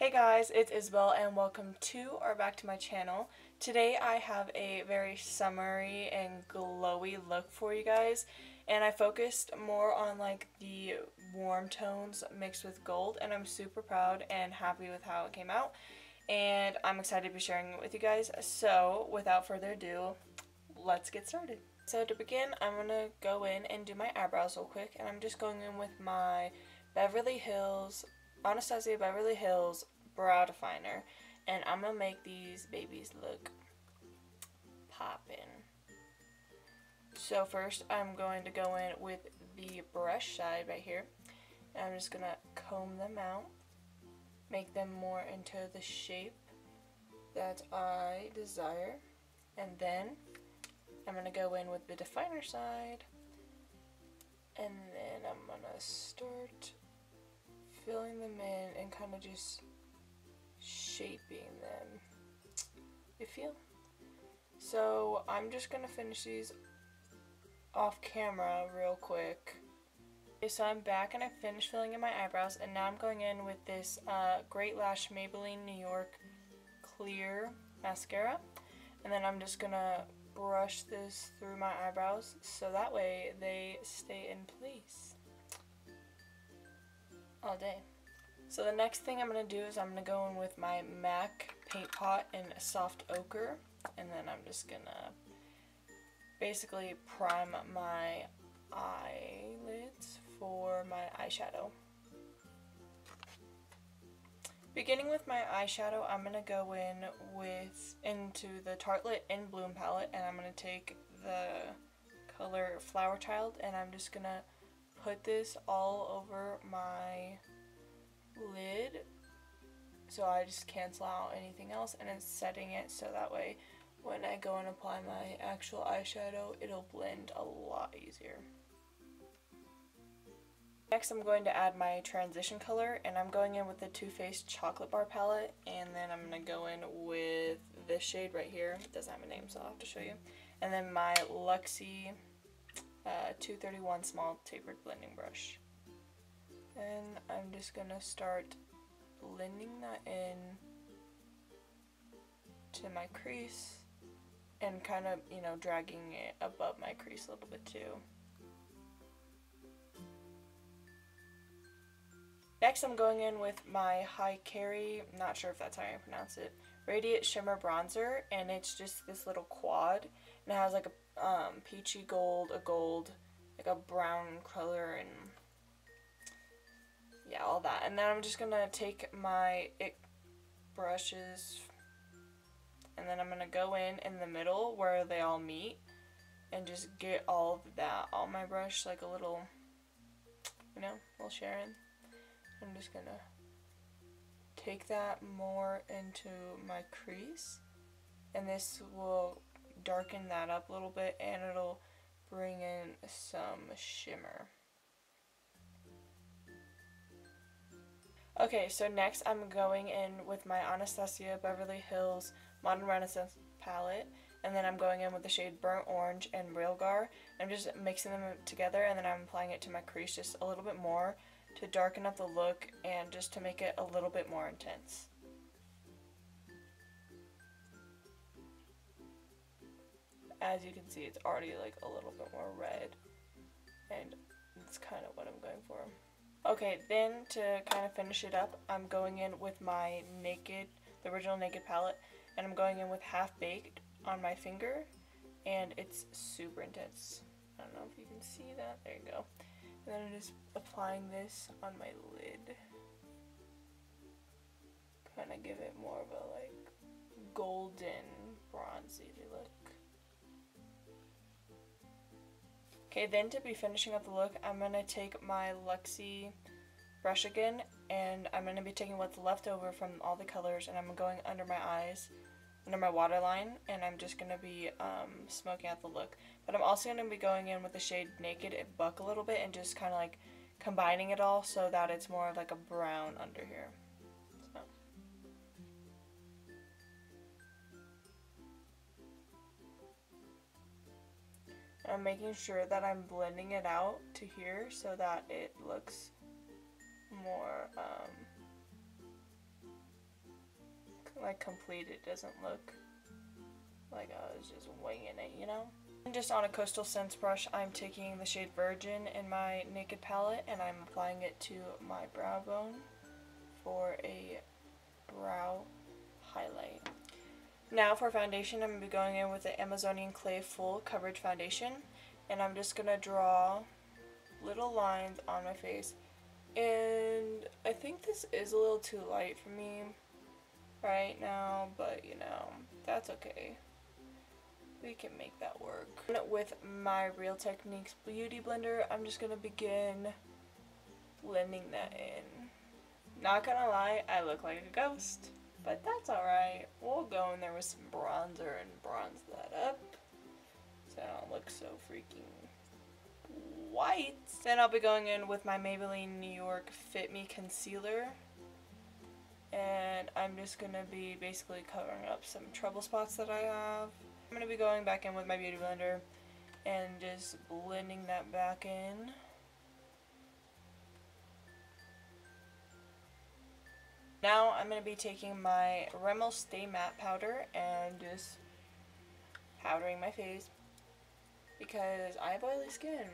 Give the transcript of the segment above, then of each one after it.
Hey guys, it's Isabelle and welcome to or back to my channel. Today I have a very summery and glowy look for you guys, and I focused more on like the warm tones mixed with gold, and I'm super proud and happy with how it came out, and I'm excited to be sharing it with you guys. So without further ado, let's get started. So to begin, I'm going to go in and do my eyebrows real quick, and I'm just going in with my Anastasia Beverly Hills brow definer, and I'm gonna make these babies look poppin'. So first I'm going to go in with the brush side right here, and I'm just gonna comb them out, make them more into the shape that I desire, and then I'm gonna go in with the definer side, and then I'm gonna start filling them in and kind of just shaping them. You feel? So I'm just gonna finish these off camera real quick. Okay, so I'm back and I finished filling in my eyebrows, and now I'm going in with this Great Lash Maybelline New York Clear Mascara, and then I'm just gonna brush this through my eyebrows so that way they stay in place all day. So the next thing I'm going to do is I'm going to go in with my MAC paint pot in soft ochre, and then I'm just going to basically prime my eyelids for my eyeshadow. Beginning with my eyeshadow, I'm going to go into the Tartelette in Bloom palette, and I'm going to take the color Flower Child, and I'm just going to put this all over my lid, so I just cancel out anything else, and it's setting it so that way when I go and apply my actual eyeshadow, it'll blend a lot easier. Next I'm going to add my transition color, and I'm going in with the Too Faced Chocolate Bar palette, and then I'm going to go in with this shade right here. It doesn't have a name, so I'll have to show you. And then my Luxie 231 small tapered blending brush. And I'm just gonna start blending that in to my crease and kind of, dragging it above my crease a little bit too. Next I'm going in with my High Carry, not sure if that's how you pronounce it, Radiant Shimmer Bronzer, and it's just this little quad, and it has like a peachy gold, like a brown color, and yeah, all that. And then I'm just gonna take my IT brushes, and then I'm gonna go in the middle where they all meet and just get all of that on my brush, like a little, little Sharon. I'm just gonna take that more into my crease, and this will darken that up a little bit, and it'll bring in some shimmer. Okay, so next I'm going in with my Anastasia Beverly Hills Modern Renaissance palette, and then I'm going in with the shade Burnt Orange and Railgar. I'm just mixing them together, and then I'm applying it to my crease just a little bit more to darken up the look and just to make it a little bit more intense. As you can see, it's already like a little bit more red, and that's kind of what I'm going for. Okay, then to kind of finish it up, I'm going in with my the original Naked palette, and I'm going in with Half Baked on my finger, and it's super intense. I don't know if you can see that. There you go. And then I'm just applying this on my lid. Kind of give it more of a like golden bronzy look. Okay, then to be finishing up the look, I'm going to take my Luxie brush again, and I'm going to be taking what's left over from all the colors, and I'm going under my eyes, under my waterline, and I'm just going to be smoking out the look. But I'm also going to be going in with the shade Naked and Buck a little bit, and just kind of like combining it all so that it's more of like a brown under here. So. I'm making sure that I'm blending it out to here so that it looks more like complete. It doesn't look like I was just winging it, you know? And just on a Coastal Scents brush, I'm taking the shade Virgin in my Naked palette and I'm applying it to my brow bone for a brow highlight. Now for foundation, I'm going to be going in with the Amazonian Clay Full Coverage Foundation, and I'm just going to draw little lines on my face. And I think this is a little too light for me right now, but you know, that's okay. We can make that work. With my Real Techniques Beauty Blender, I'm just going to begin blending that in. Not gonna lie, I look like a ghost, but that's alright. We'll go in there with some bronzer and bronze that up so I don't look so freaking white. Then I'll be going in with my Maybelline New York Fit Me Concealer, and I'm just gonna be basically covering up some trouble spots that I have. I'm gonna be going back in with my Beauty Blender and just blending that back in. Now I'm going to be taking my Rimmel Stay Matte powder and just powdering my face because I have oily skin.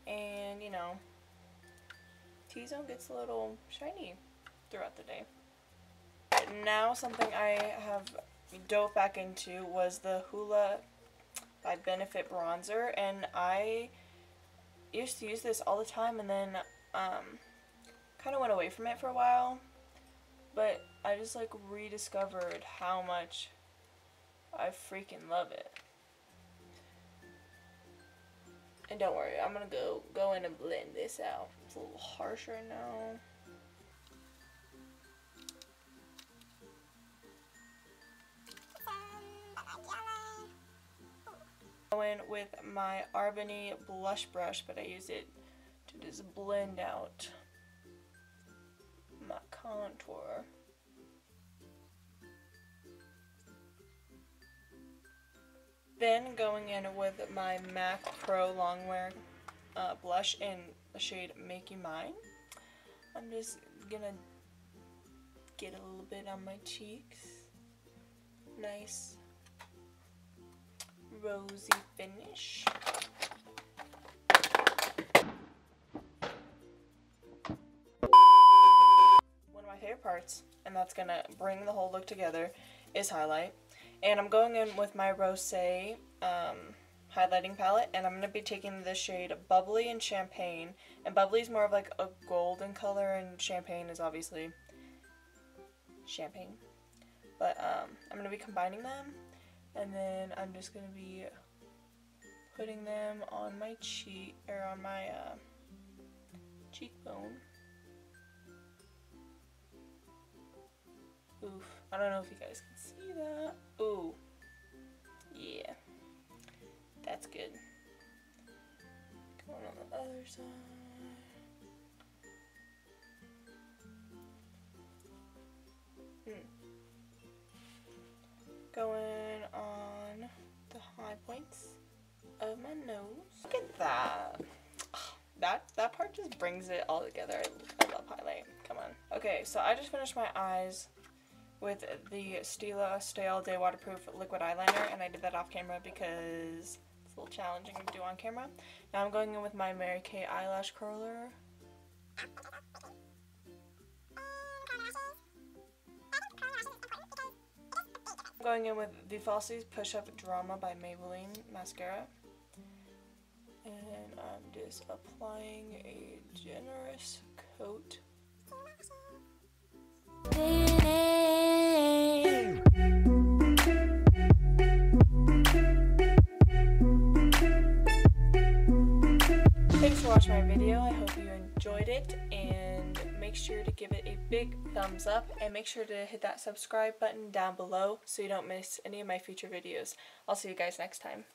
And, you know, T-zone gets a little shiny throughout the day. Now something I have dove back into was the Hoola by Benefit bronzer, and I used to use this all the time and then kind of went away from it for a while, but I just like rediscovered how much I freaking love it. And don't worry, I'm gonna go in and blend this out. It's a little harsh right now. Go in with my Arbony blush brush, but I use it to just blend out my contour. Then going in with my MAC Pro Longwear blush in the shade Make You Mine. I'm just gonna get a little bit on my cheeks. Nice rosy finish. One of my favorite parts, and that's gonna bring the whole look together, is highlight. And I'm going in with my Rosé highlighting palette, and I'm going to be taking the shade Bubbly and Champagne. And Bubbly is more of like a golden color, and Champagne is obviously champagne. But I'm going to be combining them, and then I'm just going to be putting them on my cheek, or on my cheekbone. Oof, I don't know if you guys can see that. Ooh, yeah, that's good. Going on the other side. Going on the high points of my nose. Look at that. That part just brings it all together. I love highlight. Come on. Okay, so I just finished my eyes with the Stila Stay All Day Waterproof Liquid Eyeliner, and I did that off camera because it's a little challenging to do on camera. Now I'm going in with my Mary Kay Eyelash Curler. I'm going in with the Falsies Push Up Drama by Maybelline Mascara. And I'm just applying a generous coat. Thanks for watching my video. I hope you enjoyed it, and make sure to give it a big thumbs up, and make sure to hit that subscribe button down below so you don't miss any of my future videos. I'll see you guys next time.